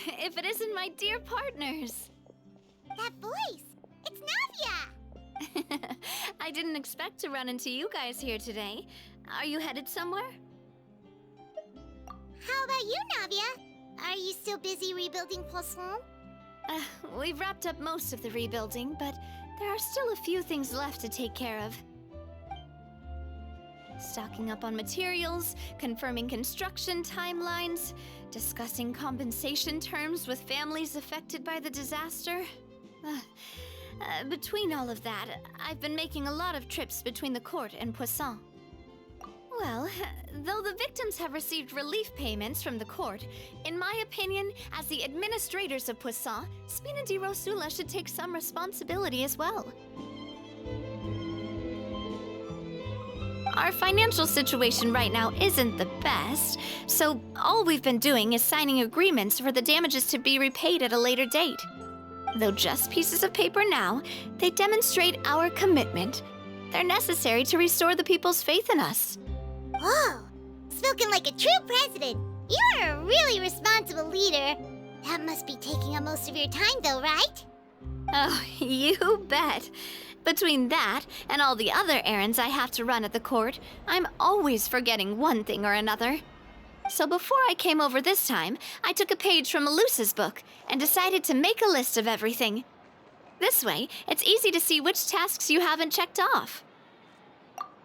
if it isn't my dear partners. That voice! It's Navia! I didn't expect to run into you guys here today. Are you headed somewhere? How about you, Navia? Are you still busy rebuilding Poisson? We've wrapped up most of the rebuilding, but there are still a few things left to take care of. Stocking up on materials, confirming construction timelines, discussing compensation terms with families affected by the disaster. Between all of that, I've been making a lot of trips between the court and Poisson. Well, though the victims have received relief payments from the court, in my opinion, as the administrators of Poisson, Spina di Rosula should take some responsibility as well. Our financial situation right now isn't the best, so all we've been doing is signing agreements for the damages to be repaid at a later date. Though just pieces of paper now, they demonstrate our commitment. They're necessary to restore the people's faith in us. Whoa! Spoken like a true president! You're a really responsible leader. That must be taking up most of your time though, right? Oh, you bet. Between that and all the other errands I have to run at the court, I'm always forgetting one thing or another. So before I came over this time, I took a page from Melusa's book and decided to make a list of everything. This way, it's easy to see which tasks you haven't checked off.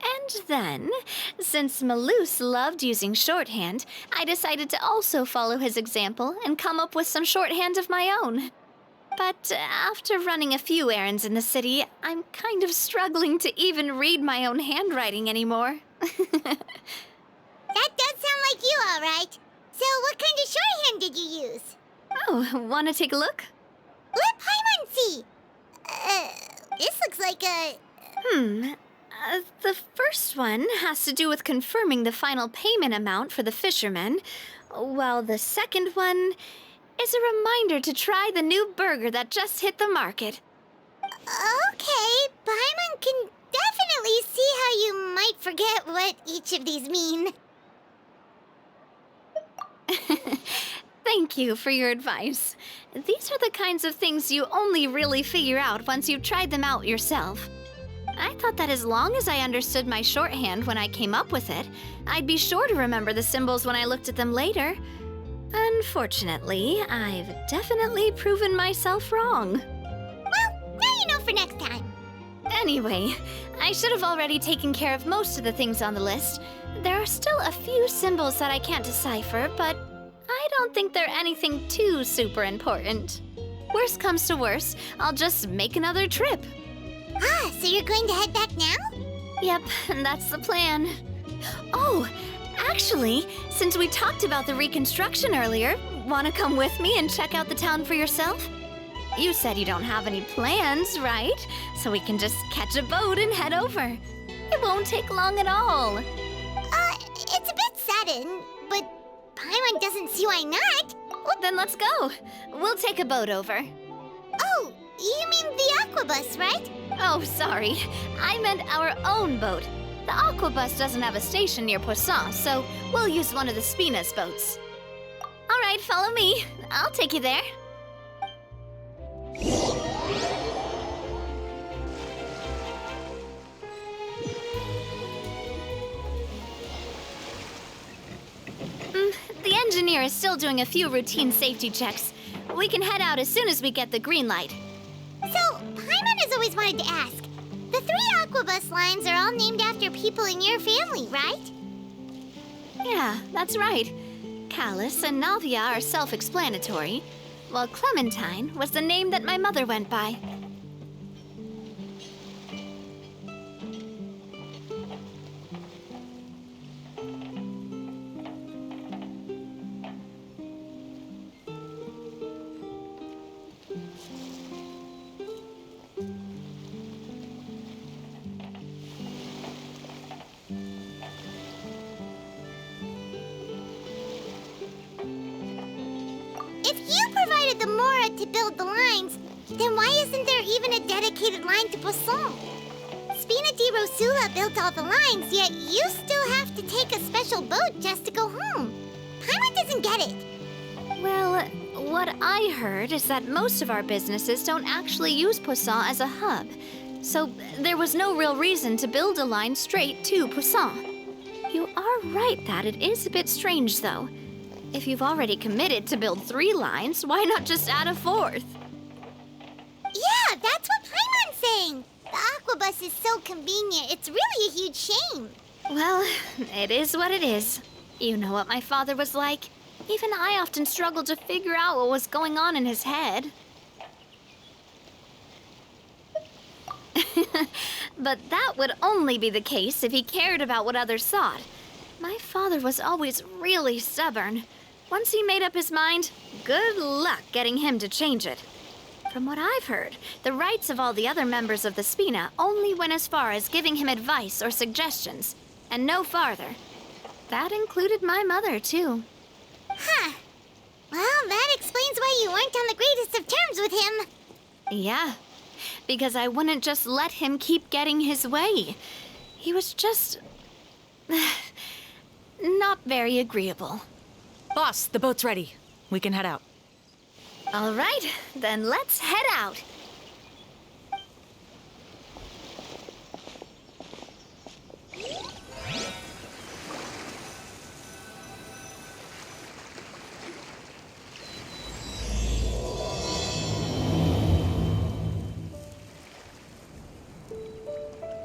And then, since Melus loved using shorthand, I decided to also follow his example and come up with some shorthand of my own. But after running a few errands in the city, I'm kind of struggling to even read my own handwriting anymore. That does sound like you, all right. So what kind of shorthand did you use? Oh, wanna take a look? Let Paimon see. This looks like a... The first one has to do with confirming the final payment amount for the fishermen, while the second one is a reminder to try the new burger that just hit the market. Okay, Paimon can definitely see how you might forget what each of these mean. Thank you for your advice. These are the kinds of things you only really figure out once you've tried them out yourself. I thought that as long as I understood my shorthand when I came up with it, I'd be sure to remember the symbols when I looked at them later. Unfortunately, I've definitely proven myself wrong. Well, now you know for next time. Anyway, I should have already taken care of most of the things on the list. There are still a few symbols that I can't decipher, but I don't think they're anything too super important. Worst comes to worst, I'll just make another trip. Ah, so you're going to head back now? Yep, that's the plan. Oh, actually, since we talked about the reconstruction earlier, wanna come with me and check out the town for yourself? You said you don't have any plans, right? So we can just catch a boat and head over. It won't take long at all. It's a bit sudden, but Paimon doesn't see why not. Well, then let's go. We'll take a boat over. Oh, you mean the aquabus, right? Oh, sorry. I meant our own boat. The aquabus doesn't have a station near Poisson, so we'll use one of the Spina's boats. All right, follow me. I'll take you there. The engineer is still doing a few routine safety checks. We can head out as soon as we get the green light. So, Paimon has always wanted to ask. The 3 aquabus lines are all named after people in your family, right? Yeah, that's right. Callus and Navia are self-explanatory, while Clementine was the name that my mother went by. If you provided the Mora to build the lines, then why isn't there even a dedicated line to Poisson? Spina di Rosula built all the lines, yet you still have to take a special boat just to go home. Paimon doesn't get it. Well, what What I heard is that most of our businesses don't actually use Poisson as a hub, so there was no real reason to build a line straight to Poisson. You are right that it is a bit strange, though. If you've already committed to build 3 lines, why not just add a 4th? Yeah, that's what Paimon's saying. The Aquabus is so convenient, it's really a huge shame. Well, it is what it is. You know what my father was like. Even I often struggled to figure out what was going on in his head. But that would only be the case if he cared about what others thought. My father was always really stubborn. Once he made up his mind, good luck getting him to change it. From what I've heard, the rights of all the other members of the Spina only went as far as giving him advice or suggestions, and no farther. That included my mother, too. Huh. Well, that explains why you weren't on the greatest of terms with him. Yeah, because I wouldn't just let him keep getting his way. He was just... not very agreeable. Boss, the boat's ready. We can head out. All right, then let's head out.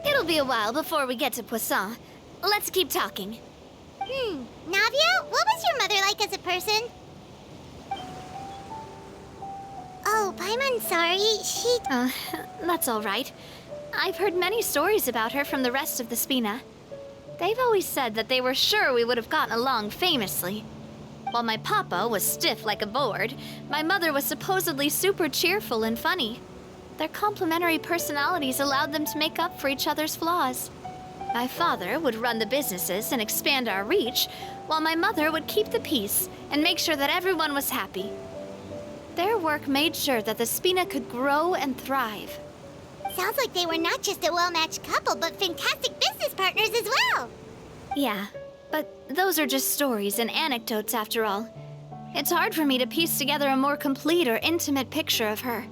It'll be a while before we get to Poisson. Let's keep talking. Navia, what was your mother like as a person? Oh, Paimon's sorry. That's all right. I've heard many stories about her from the rest of the Spina. They've always said that they were sure we would have gotten along famously. While my papa was stiff like a board, my mother was supposedly super cheerful and funny. Their complementary personalities allowed them to make up for each other's flaws. My father would run the businesses and expand our reach, while my mother would keep the peace and make sure that everyone was happy. Their work made sure that the Spina could grow and thrive. Sounds like they were not just a well-matched couple, but fantastic business partners as well. Yeah, but those are just stories and anecdotes after all. It's hard for me to piece together a more complete or intimate picture of her.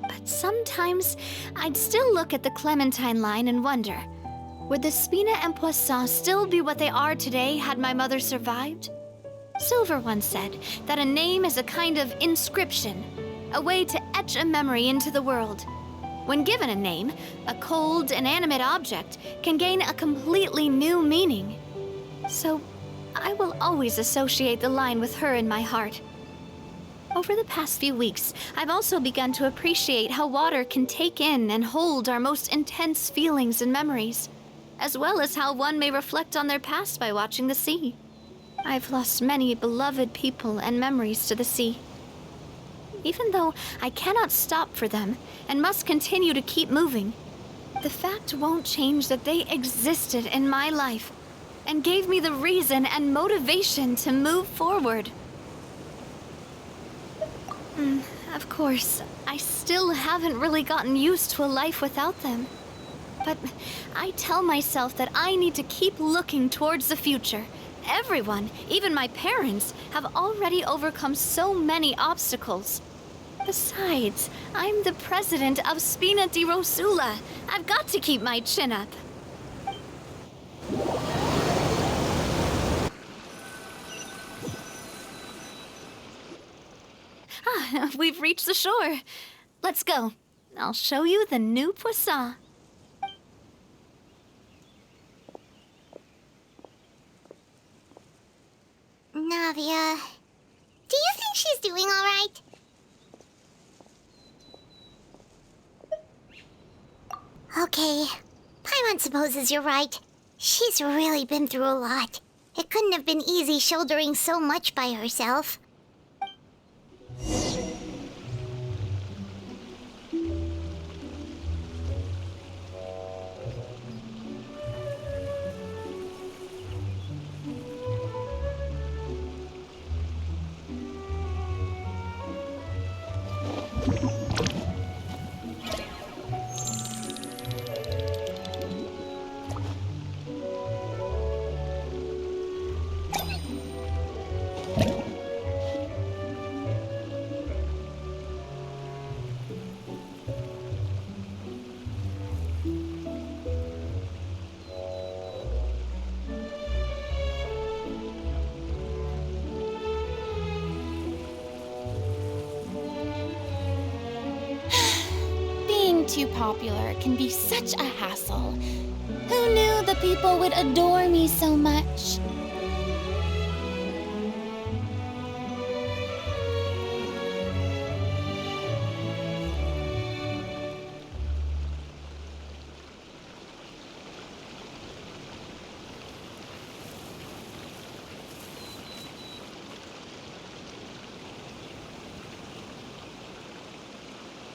But sometimes I'd still look at the Clementine line and wonder, would the Spina and Poisson still be what they are today had my mother survived? Silver once said that a name is a kind of inscription, a way to etch a memory into the world. When given a name, a cold, inanimate object can gain a completely new meaning. So, I will always associate the line with her in my heart. Over the past few weeks, I've also begun to appreciate how water can take in and hold our most intense feelings and memories, as well as how one may reflect on their past by watching the sea. I've lost many beloved people and memories to the sea. Even though I cannot stop for them and must continue to keep moving, the fact won't change that they existed in my life and gave me the reason and motivation to move forward. Of course, I still haven't really gotten used to a life without them. But I tell myself that I need to keep looking towards the future. Everyone, even my parents, have already overcome so many obstacles. Besides, I'm the president of Spina di Rosula. I've got to keep my chin up. We've reached the shore. Let's go. I'll show you the new Poisson. Navia, do you think she's doing all right? Okay, Paimon supposes you're right. She's really been through a lot. It couldn't have been easy shouldering so much by herself. getting too popular can be such a hassle. Who knew the people would adore me so much?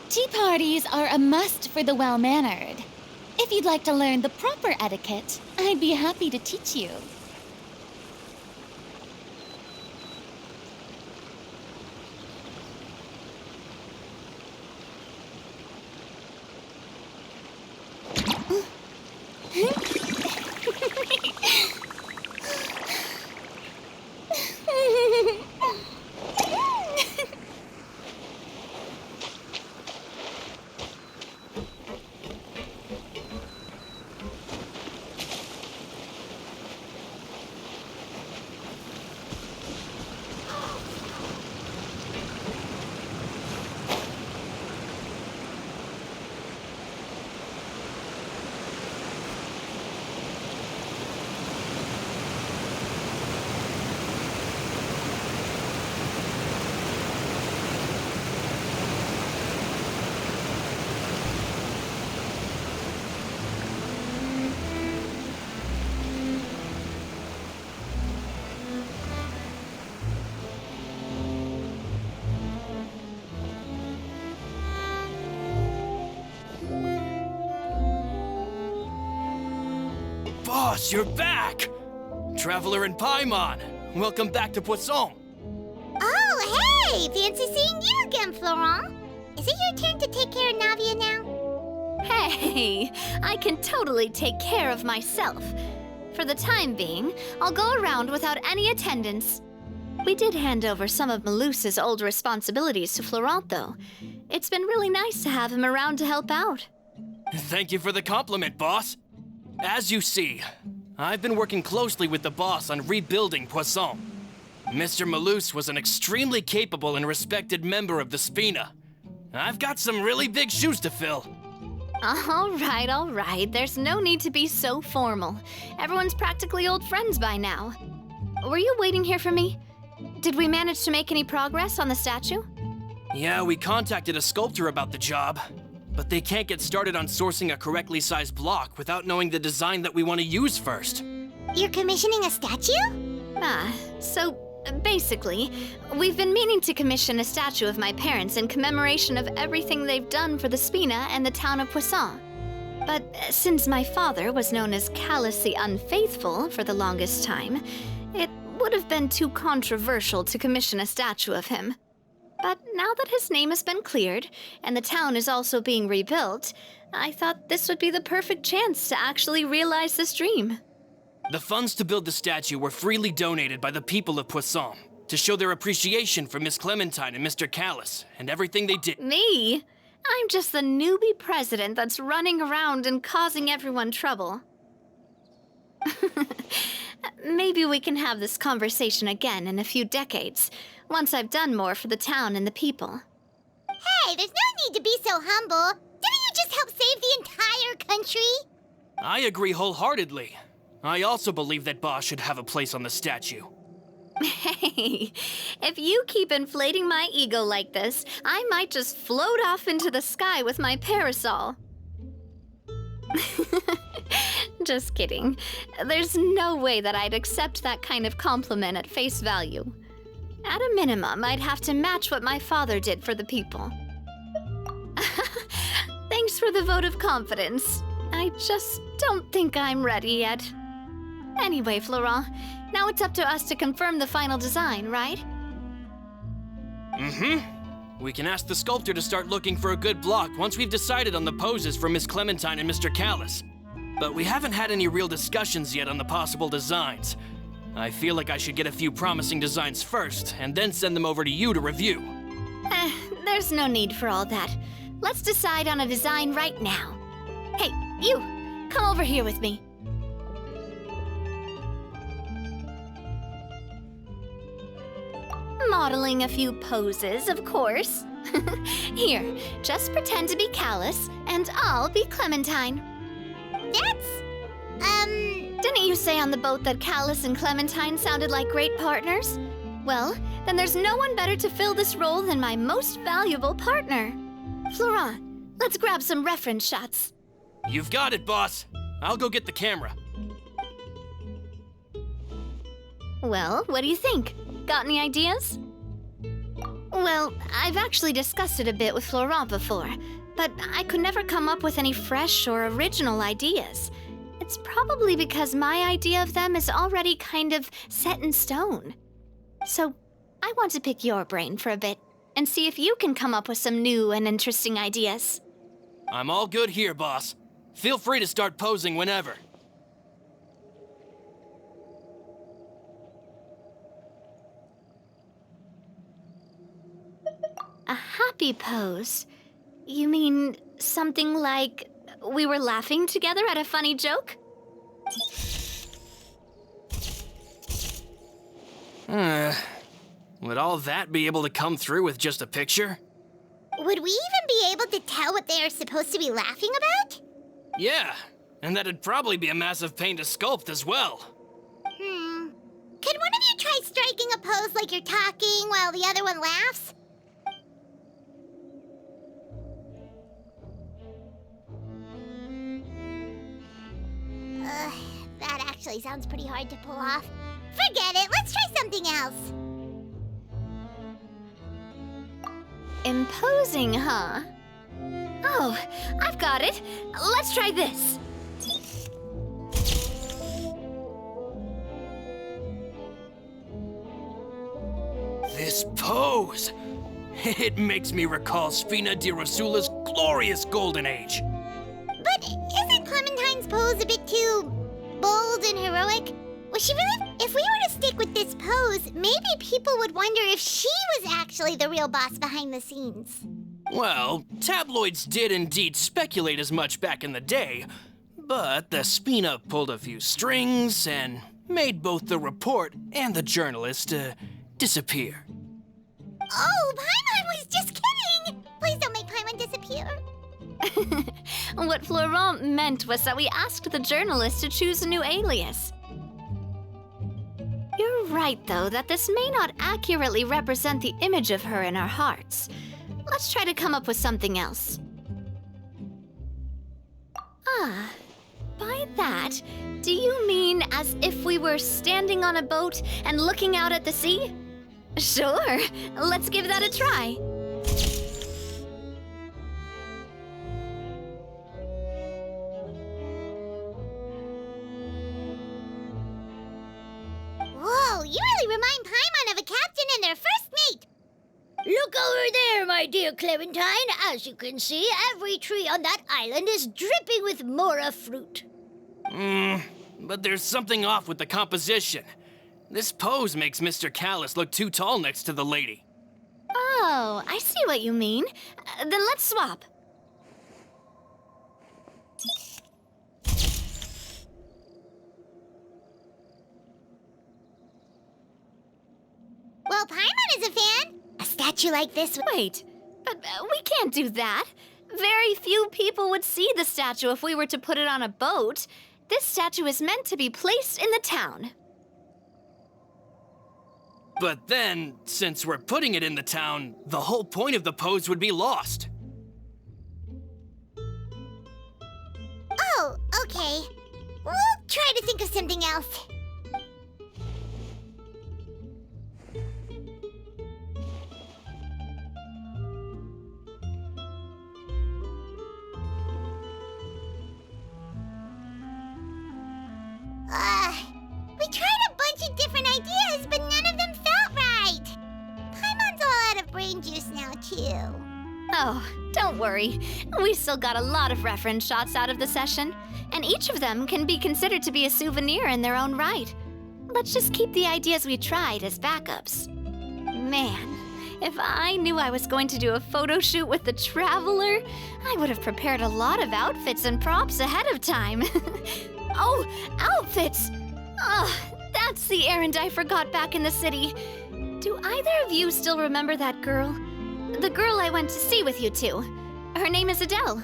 Tea parties are a must for the well-mannered. If you'd like to learn the proper etiquette, I'd be happy to teach you. Boss, you're back! Traveler in Paimon, welcome back to Poisson. Oh, hey! Fancy seeing you again, Florent. Is it your turn to take care of Navia now? Hey, I can totally take care of myself. For the time being, I'll go around without any attendance. We did hand over some of Malus's old responsibilities to Florent, though. It's been really nice to have him around to help out. Thank you for the compliment, boss. As you see, I've been working closely with the boss on rebuilding Poisson. Mr. Malus was an extremely capable and respected member of the Spina. I've got some really big shoes to fill. All right. There's no need to be so formal. Everyone's practically old friends by now. Were you waiting here for me? Did we manage to make any progress on the statue? Yeah, we contacted a sculptor about the job, but they can't get started on sourcing a correctly sized block without knowing the design that we want to use first. You're commissioning a statue? So basically, we've been meaning to commission a statue of my parents in commemoration of everything they've done for the Spina and the town of Poisson. But since my father was known as Callous the Unfaithful for the longest time, it would have been too controversial to commission a statue of him. But now that his name has been cleared, and the town is also being rebuilt, I thought this would be the perfect chance to actually realize this dream. The funds to build the statue were freely donated by the people of Poisson to show their appreciation for Miss Clementine and Mr. Callous and everything they did. Me? I'm just the newbie president that's running around and causing everyone trouble. Maybe we can have this conversation again in a few decades, once I've done more for the town and the people. Hey, there's no need to be so humble. Didn't you just help save the entire country? I agree wholeheartedly. I also believe that Boss should have a place on the statue. Hey, if you keep inflating my ego like this, I might just float off into the sky with my parasol. Just kidding. There's no way that I'd accept that kind of compliment at face value. At a minimum, I'd have to match what my father did for the people. Thanks for the vote of confidence. I just don't think I'm ready yet. Anyway, Florent, now it's up to us to confirm the final design, right? We can ask the sculptor to start looking for a good block once we've decided on the poses for Miss Clementine and Mr. Callous. But we haven't had any real discussions yet on the possible designs. I feel like I should get a few promising designs first, and then send them over to you to review. There's no need for all that. Let's decide on a design right now. Hey, you! Come over here with me. modeling a few poses, of course. Here, just pretend to be Callus, and I'll be Clementine. Didn't you say on the boat that Callus and Clementine sounded like great partners? Well, then there's no one better to fill this role than my most valuable partner. Florent, let's grab some reference shots. You've got it, boss. I'll go get the camera. Well, what do you think? Got any ideas? Well, I've actually discussed it a bit with Florent before, but I could never come up with any fresh or original ideas. It's probably because my idea of them is already kind of set in stone. So, I want to pick your brain for a bit and see if you can come up with some new and interesting ideas. I'm all good here, boss. Feel free to start posing whenever. A happy pose? You mean something like we were laughing together at a funny joke? Would all that be able to come through with just a picture? Would we even be able to tell what they are supposed to be laughing about? Yeah, and that'd probably be a massive pain to sculpt as well. Could one of you try striking a pose like you're talking while the other one laughs? That actually sounds pretty hard to pull off. Forget it, let's try something else. Imposing, huh? Oh, I've got it. Let's try this. This pose! It makes me recall Spina di Rosula's glorious golden age. But isn't Clementine's pose a bit too bold and heroic? Was she really? If we were to stick with this pose, maybe people would wonder if she was actually the real boss behind the scenes. Well, tabloids did indeed speculate as much back in the day, but the Spina pulled a few strings and made both the report and the journalist disappear. Oh, Paimon was just kidding! Please don't make Paimon disappear. What Florent meant was that we asked the journalist to choose a new alias. You're right, though, that this may not accurately represent the image of her in our hearts. Let's try to come up with something else. By that, do you mean as if we were standing on a boat and looking out at the sea? Sure, let's give that a try. Whoa, you really remind Paimon of a captain and their first mate. Look over there, my dear Clementine. As you can see, every tree on that island is dripping with mora fruit. But there's something off with the composition. This pose makes Mr. Callus look too tall next to the lady. Oh, I see what you mean. Then let's swap. Well, Paimon is a fan. A statue like this would... Wait, but we can't do that. Very few people would see the statue if we were to put it on a boat. This statue is meant to be placed in the town. But then, since we're putting it in the town, the whole point of the pose would be lost. Oh, okay. We'll try to think of something else. We tried a bunch of different ideas, but none of them felt right. Paimon's all out of brain juice now, too. Oh, don't worry. We still got a lot of reference shots out of the session, and each of them can be considered to be a souvenir in their own right. Let's just keep the ideas we tried as backups. Man, if I knew I was going to do a photo shoot with the Traveler, I would have prepared a lot of outfits and props ahead of time. Oh, outfits! Oh, that's the errand I forgot back in the city. Do either of you still remember that girl? The girl I went to see with you two. Her name is Adele.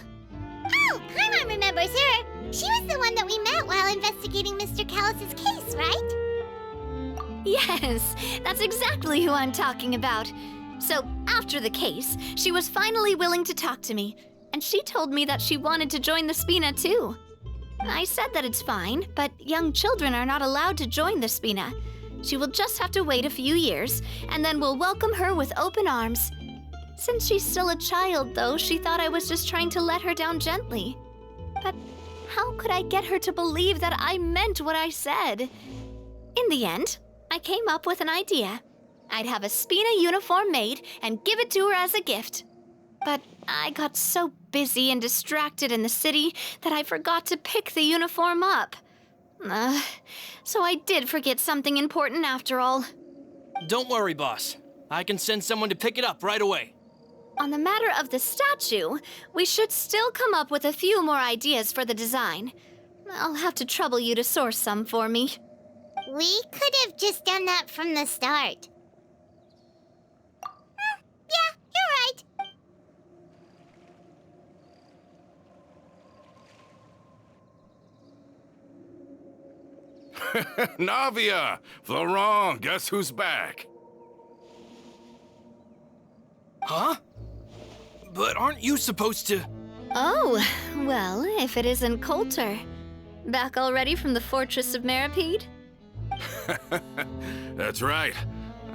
Oh, Paimon remembers her. She was the one that we met while investigating Mr. Callus's case, right? Yes, that's exactly who I'm talking about. So, after the case, she was finally willing to talk to me, and she told me that she wanted to join the Spina too. I said that it's fine, but young children are not allowed to join the Spina. She will just have to wait a few years, and then we'll welcome her with open arms. Since she's still a child, though, she thought I was just trying to let her down gently. But how could I get her to believe that I meant what I said? In the end, I came up with an idea. I'd have a Spina uniform made and give it to her as a gift. But I got so busy and distracted in the city that I forgot to pick the uniform up. So I did forget something important after all. Don't worry, boss. I can send someone to pick it up right away. On the matter of the statue, we should still come up with a few more ideas for the design. I'll have to trouble you to source some for me. We could have just done that from the start. Yeah, you're right. Navia! Florent, guess who's back? Huh? But aren't you supposed to... Oh, well, if it isn't Coulter. Back already from the Fortress of Meripede? That's right.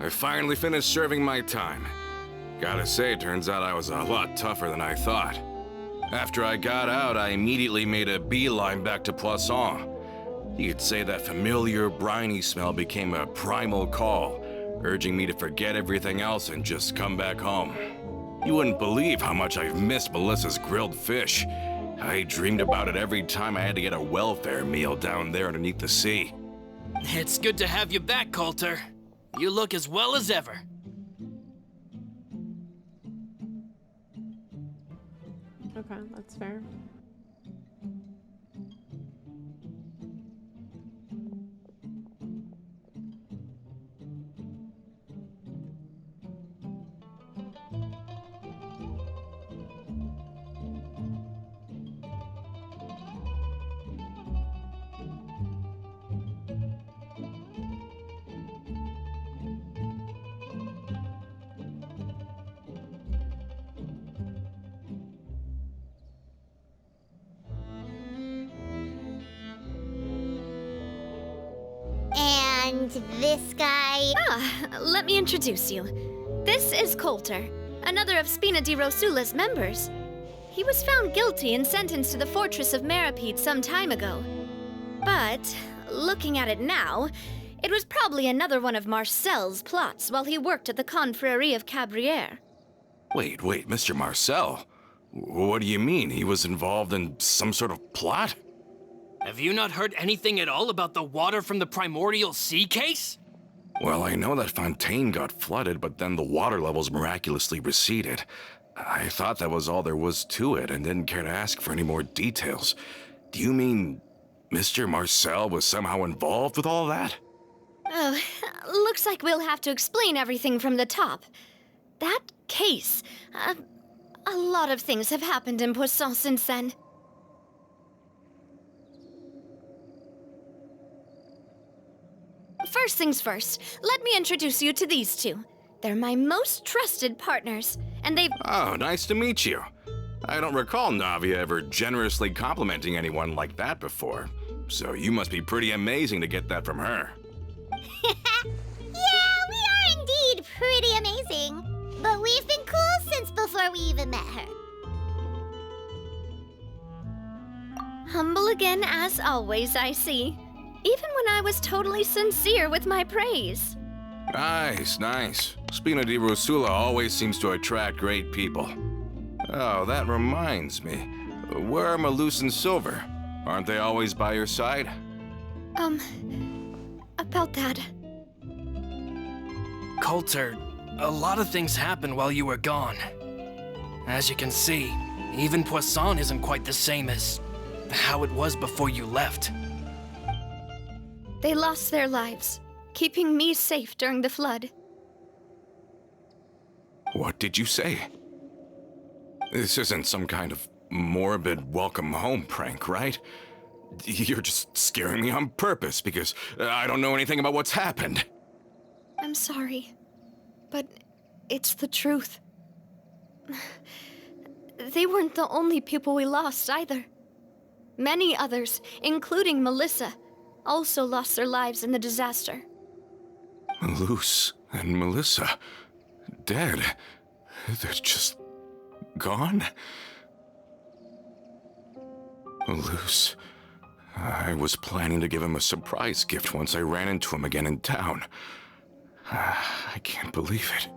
I finally finished serving my time. Gotta say, turns out I was a lot tougher than I thought. After I got out, I immediately made a beeline back to Poisson. You could say that familiar, briny smell became a primal call, urging me to forget everything else and just come back home. You wouldn't believe how much I've missed Melissa's grilled fish. I dreamed about it every time I had to get a welfare meal down there underneath the sea. It's good to have you back, Coulter. You look as well as ever. Okay, that's fair. And this guy... Let me introduce you. This is Coulter, another of Spina di Rosula's members. He was found guilty and sentenced to the Fortress of Meripede some time ago. But, looking at it now, it was probably another one of Marcel's plots while he worked at the Confrérie of Cabrières. Wait, Mr. Marcel? What do you mean? He was involved in some sort of plot? Have you not heard anything at all about the water from the primordial sea case? Well, I know that Fontaine got flooded, but then the water levels miraculously receded. I thought that was all there was to it and didn't care to ask for any more details. Do you mean Mr. Marcel was somehow involved with all that? Oh, looks like we'll have to explain everything from the top. That case, a lot of things have happened in Poisson since then. First things first, let me introduce you to these two. They're my most trusted partners, and they've... Oh, nice to meet you. I don't recall Navia ever generously complimenting anyone like that before. So you must be pretty amazing to get that from her. Yeah, we are indeed pretty amazing. But we've been cool since before we even met her. Humble again as always, I see. Even when I was totally sincere with my praise. Nice. Spina di Rosula always seems to attract great people. Oh, that reminds me. Where are Malus and Silver? Aren't they always by your side? About that. Coulter, a lot of things happened while you were gone. As you can see, even Poisson isn't quite the same as how it was before you left. They lost their lives, keeping me safe during the flood. What did you say? This isn't some kind of morbid welcome home prank, right? You're just scaring me on purpose because I don't know anything about what's happened. I'm sorry, but it's the truth. They weren't the only people we lost either. Many others, including Melissa, also lost their lives in the disaster. Luce and Melissa, dead. They're just gone? Luce, I was planning to give him a surprise gift once I ran into him again in town. I can't believe it.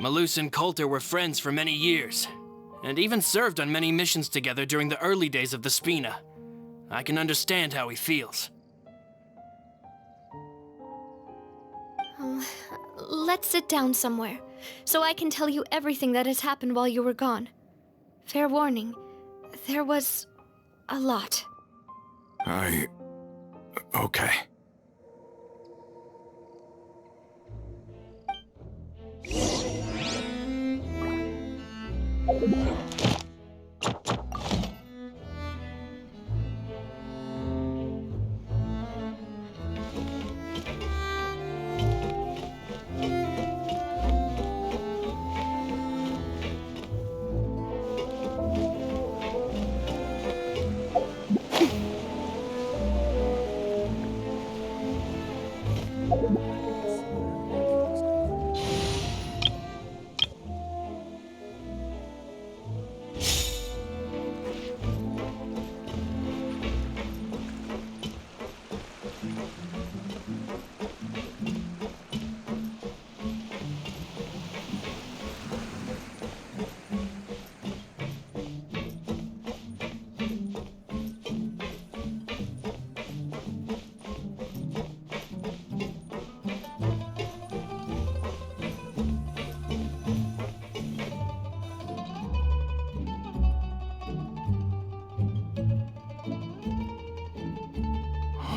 Malus and Coulter were friends for many years, and even served on many missions together during the early days of the Spina. I can understand how he feels. Let's sit down somewhere, so I can tell you everything that has happened while you were gone. Fair warning, there was a lot. Okay.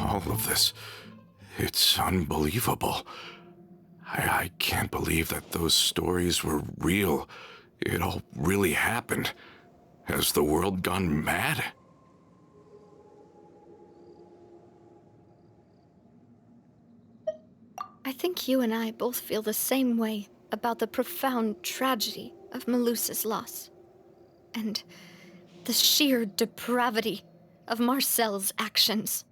All of this, it's unbelievable. I can't believe that those stories were real. It all really happened. Has the world gone mad? I think you and I both feel the same way about the profound tragedy of Melusa's loss. And the sheer depravity of Marcel's actions.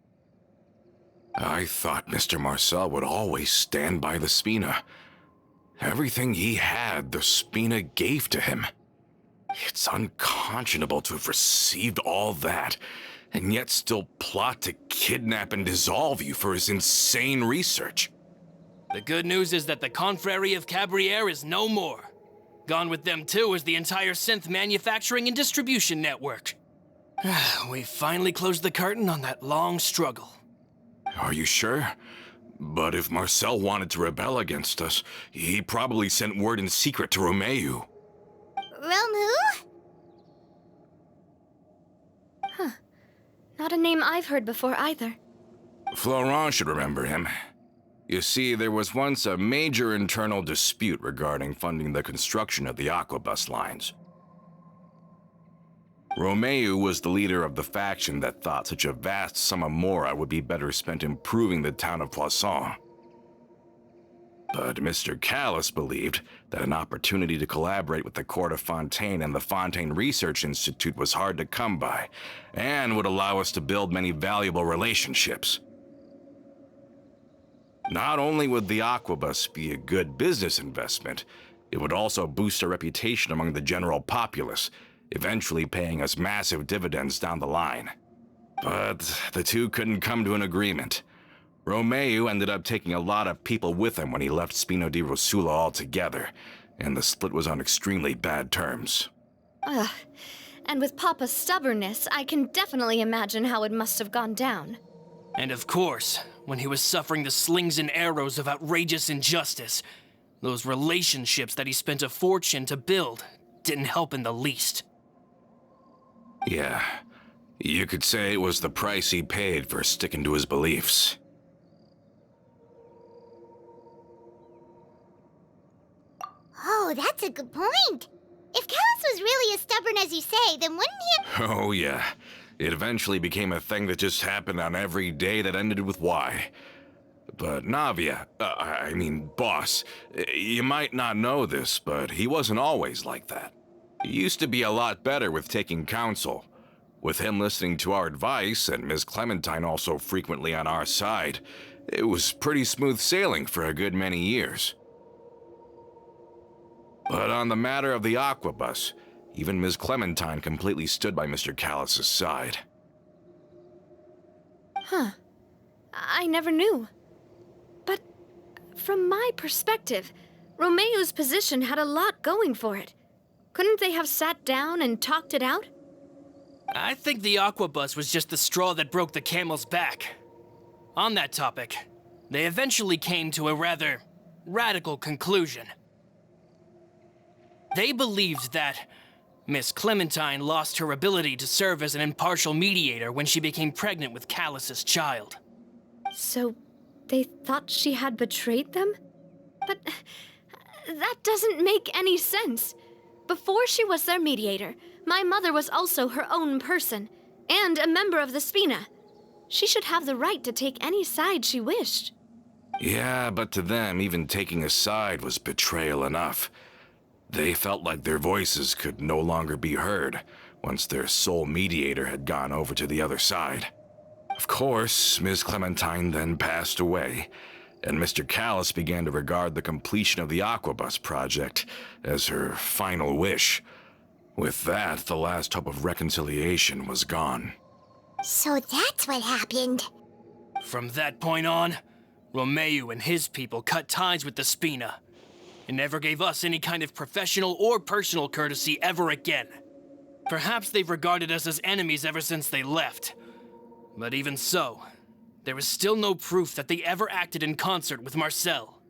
I thought Mr. Marcel would always stand by the Spina. Everything he had, the Spina gave to him. It's unconscionable to have received all that, and yet still plot to kidnap and dissolve you for his insane research. The good news is that the Confrérie of Cabriere is no more. Gone with them too is the entire synth manufacturing and distribution network. We finally closed the curtain on that long struggle. Are you sure? But if Marcel wanted to rebel against us, he probably sent word in secret to Romeu. Romu? Not a name I've heard before either. Florent should remember him. You see, there was once a major internal dispute regarding funding the construction of the Aquabus lines. Romeu was the leader of the faction that thought such a vast sum of mora would be better spent improving the town of Poisson. But Mr. Callis believed that an opportunity to collaborate with the Court of Fontaine and the Fontaine Research Institute was hard to come by, and would allow us to build many valuable relationships. Not only would the Aquabus be a good business investment, it would also boost our reputation among the general populace, eventually paying us massive dividends down the line. But the two couldn't come to an agreement. Romeu ended up taking a lot of people with him when he left Spino di Rosula altogether, and the split was on extremely bad terms. Ugh. And with Papa's stubbornness, I can definitely imagine how it must have gone down. And of course, when he was suffering the slings and arrows of outrageous injustice, those relationships that he spent a fortune to build didn't help in the least. Yeah, you could say it was the price he paid for sticking to his beliefs. Oh, that's a good point. If Callus was really as stubborn as you say, then wouldn't he have... Oh, yeah. It eventually became a thing that just happened on every day that ended with Y. But Navia, Boss, you might not know this, but he wasn't always like that. He used to be a lot better with taking counsel. With him listening to our advice, and Ms. Clementine also frequently on our side, it was pretty smooth sailing for a good many years. But on the matter of the Aquabus, even Ms. Clementine completely stood by Mr. Callus's side. Huh. I never knew. But from my perspective, Romeo's position had a lot going for it. Couldn't they have sat down and talked it out? I think the Aquabus was just the straw that broke the camel's back. On that topic, they eventually came to a rather radical conclusion. They believed that Miss Clementine lost her ability to serve as an impartial mediator when she became pregnant with Callus's child. So they thought she had betrayed them? But that doesn't make any sense. Before she was their mediator, my mother was also her own person, and a member of the Spina. She should have the right to take any side she wished. Yeah, but to them, even taking a side was betrayal enough. They felt like their voices could no longer be heard once their sole mediator had gone over to the other side. Of course, Ms. Clementine then passed away, and Mr. Callus began to regard the completion of the Aquabus project as her final wish. With that, the last hope of reconciliation was gone. So that's what happened. From that point on, Romeo and his people cut ties with the Spina, and never gave us any kind of professional or personal courtesy ever again. Perhaps they've regarded us as enemies ever since they left. But even so, there is still no proof that they ever acted in concert with Marcel.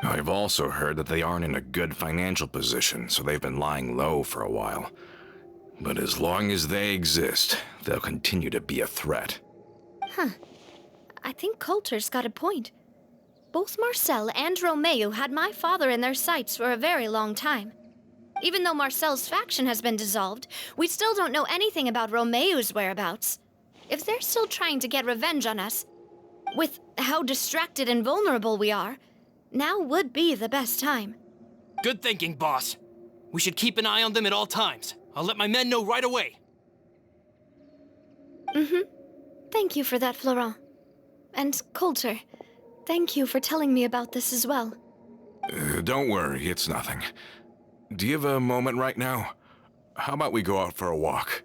I've also heard that they aren't in a good financial position, so they've been lying low for a while. But as long as they exist, they'll continue to be a threat. Huh. I think Coulter's got a point. Both Marcel and Romeo had my father in their sights for a very long time. Even though Marcel's faction has been dissolved, we still don't know anything about Romeo's whereabouts. If they're still trying to get revenge on us, with how distracted and vulnerable we are, now would be the best time. Good thinking, boss. We should keep an eye on them at all times. I'll let my men know right away. Thank you for that, Florent. And Coulter, thank you for telling me about this as well. Don't worry, it's nothing. Do you have a moment right now? How about we go out for a walk?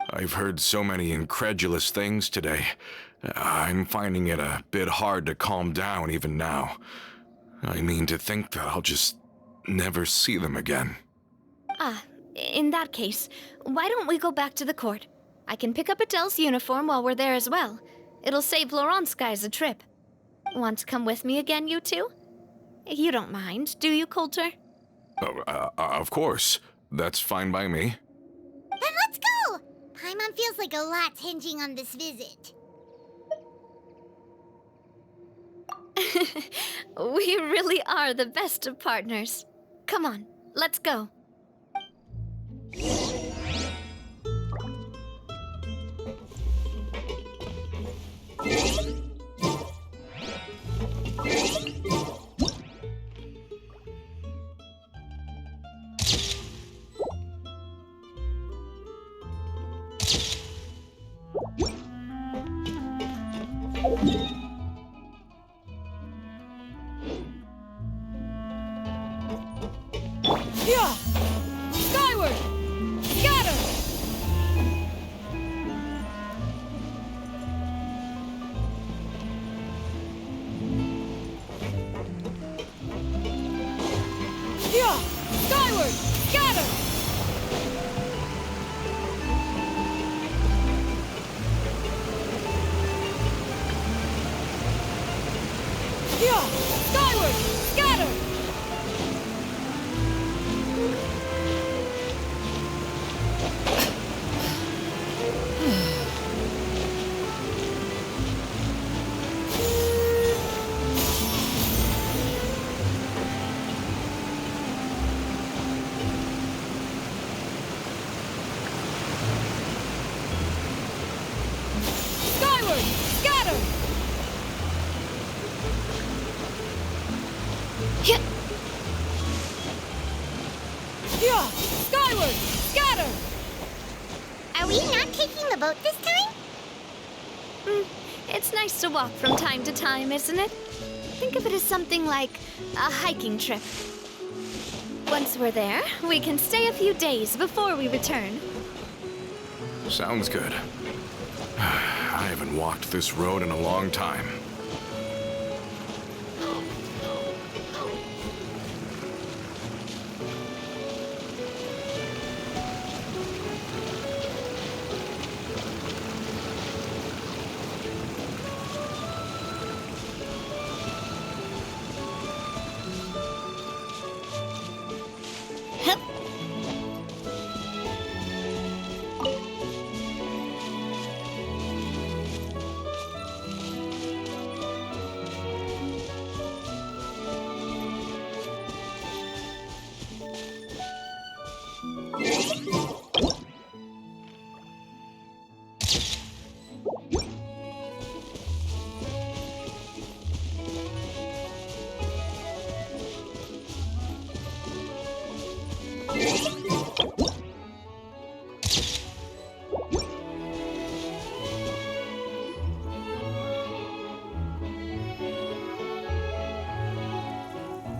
I've heard so many incredulous things today. I'm finding it a bit hard to calm down even now. I mean, to think that I'll just never see them again. In that case, why don't we go back to the court? I can pick up Adele's uniform while we're there as well. It'll save Laurent's guys a trip. Want to come with me again, you two? You don't mind, do you, Coulter? Of course. That's fine by me. Then let's go! Paimon feels like a lot's hinging on this visit. We really are the best of partners. Come on, let's go. Yeah! Skyward! Scatter! Yeah! Skyward! Scatter! Yeah! Skyward! Scatter! Yeah! Skyward! Scatter! Are we not taking the boat this time? It's nice to walk from time to time, isn't it? Think of it as something like a hiking trip. Once we're there, we can stay a few days before we return. Sounds good. I haven't walked this road in a long time.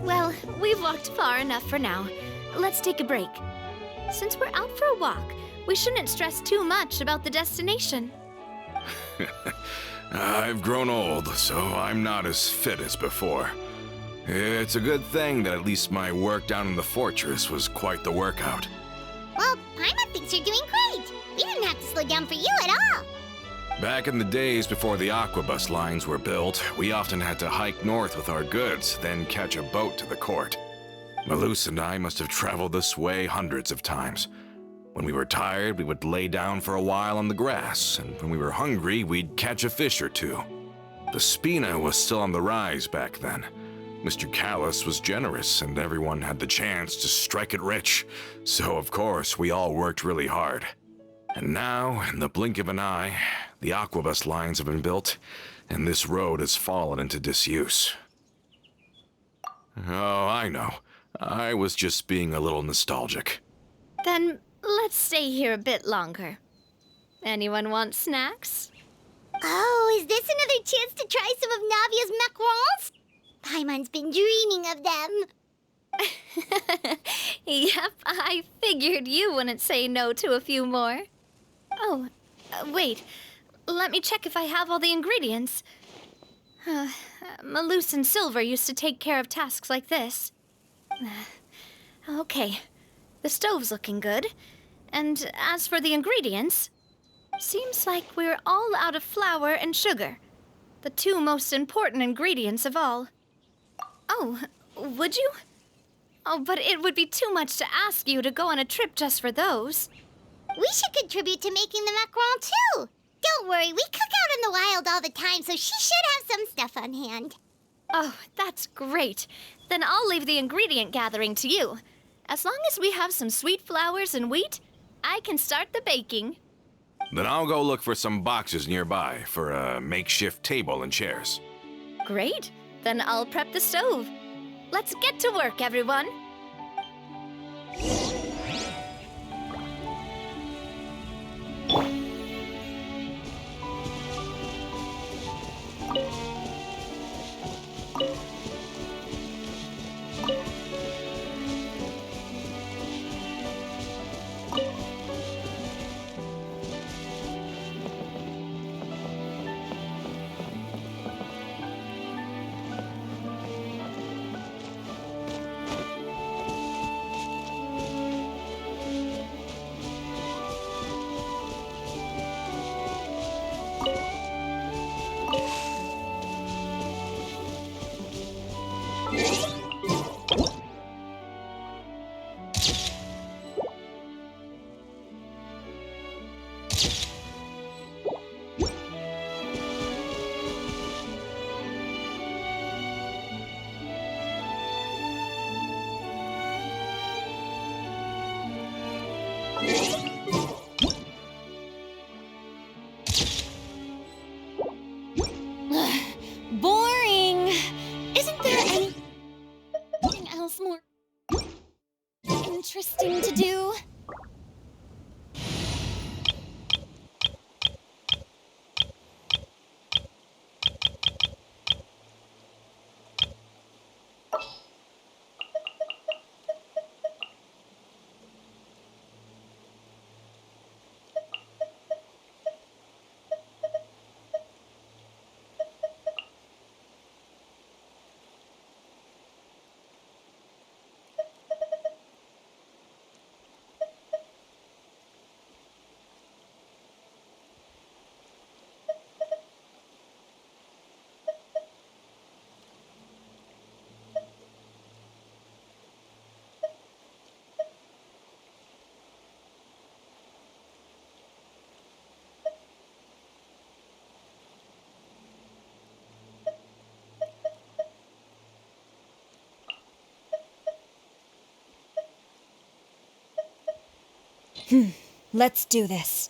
Well, we've walked far enough for now. Let's take a break. Since we're out for a walk, we shouldn't stress too much about the destination. I've grown old, so I'm not as fit as before. It's a good thing that at least my work down in the fortress was quite the workout. Well, Paimon thinks you're doing great. We didn't have to slow down for you at all. Back in the days before the aquabus lines were built, we often had to hike north with our goods, then catch a boat to the court. Malus and I must have traveled this way hundreds of times. When we were tired, we would lay down for a while on the grass, and when we were hungry, we'd catch a fish or two. The spina was still on the rise back then. Mr. Callus was generous, and everyone had the chance to strike it rich, so of course we all worked really hard. And now, in the blink of an eye, the aquabus lines have been built, and this road has fallen into disuse. Oh, I know. I was just being a little nostalgic. Then let's stay here a bit longer. Anyone want snacks? Oh, is this another chance to try some of Navia's macarons? Paimon's been dreaming of them. Yep, I figured you wouldn't say no to a few more. Oh, wait. Let me check if I have all the ingredients. Malus and Silver used to take care of tasks like this. Okay, the stove's looking good. And as for the ingredients, seems like we're all out of flour and sugar, the two most important ingredients of all. Oh, would you? Oh, but it would be too much to ask you to go on a trip just for those. We should contribute to making the macaron too. Don't worry, we cook out in the wild all the time, so she should have some stuff on hand. Oh, that's great. Then I'll leave the ingredient gathering to you. As long as we have some sweet flowers and wheat, I can start the baking. Then I'll go look for some boxes nearby for a makeshift table and chairs. Great. Then I'll prep the stove. Let's get to work, everyone. else more interesting to do. Let's do this.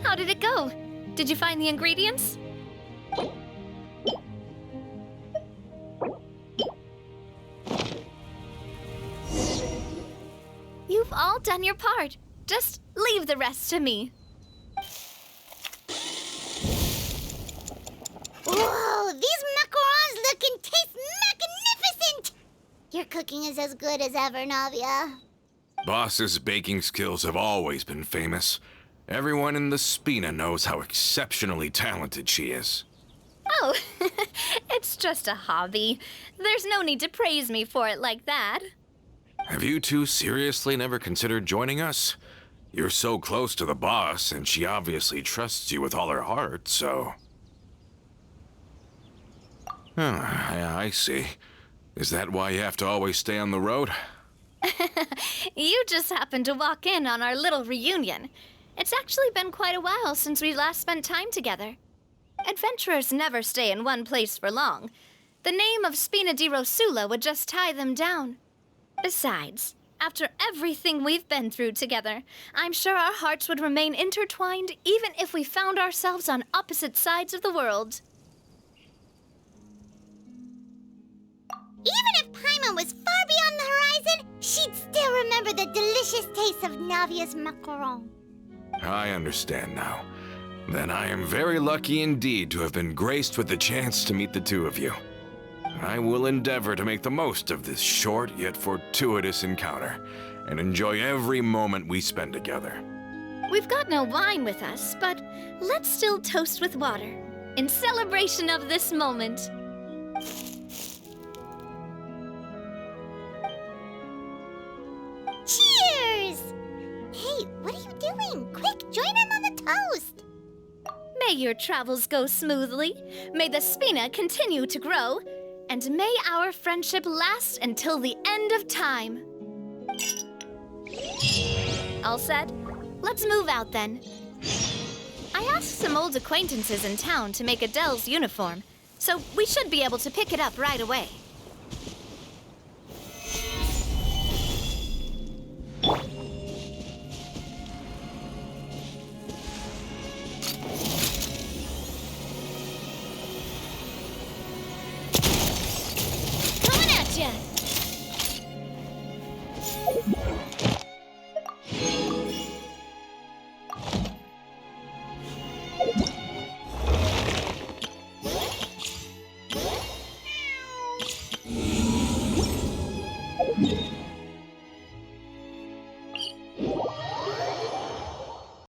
How did it go? Did you find the ingredients? You've all done your part. Just leave the rest to me. Whoa, these macarons look and taste magnificent! Your cooking is as good as ever, Navia. Boss's baking skills have always been famous. Everyone in the Spina knows how exceptionally talented she is. Oh, it's just a hobby. There's no need to praise me for it like that. Have you two seriously never considered joining us? You're so close to the boss, and she obviously trusts you with all her heart, so... Oh, I see. Is that why you have to always stay on the road? You just happened to walk in on our little reunion. It's actually been quite a while since we last spent time together. Adventurers never stay in one place for long. The name of Spina di Rosula would just tie them down. Besides, after everything we've been through together, I'm sure our hearts would remain intertwined even if we found ourselves on opposite sides of the world. Even if Paimon was far beyond the horizon, she'd still remember the delicious taste of Navia's macaron. I understand now. Then I am very lucky indeed to have been graced with the chance to meet the two of you. I will endeavor to make the most of this short yet fortuitous encounter, and enjoy every moment we spend together. We've got no wine with us, but let's still toast with water, in celebration of this moment. Cheers! Hey, what are you doing? Quick, join in on the toast! May your travels go smoothly, may the Spina continue to grow, and may our friendship last until the end of time. All said? Let's move out then. I asked some old acquaintances in town to make Adele's uniform, so we should be able to pick it up right away.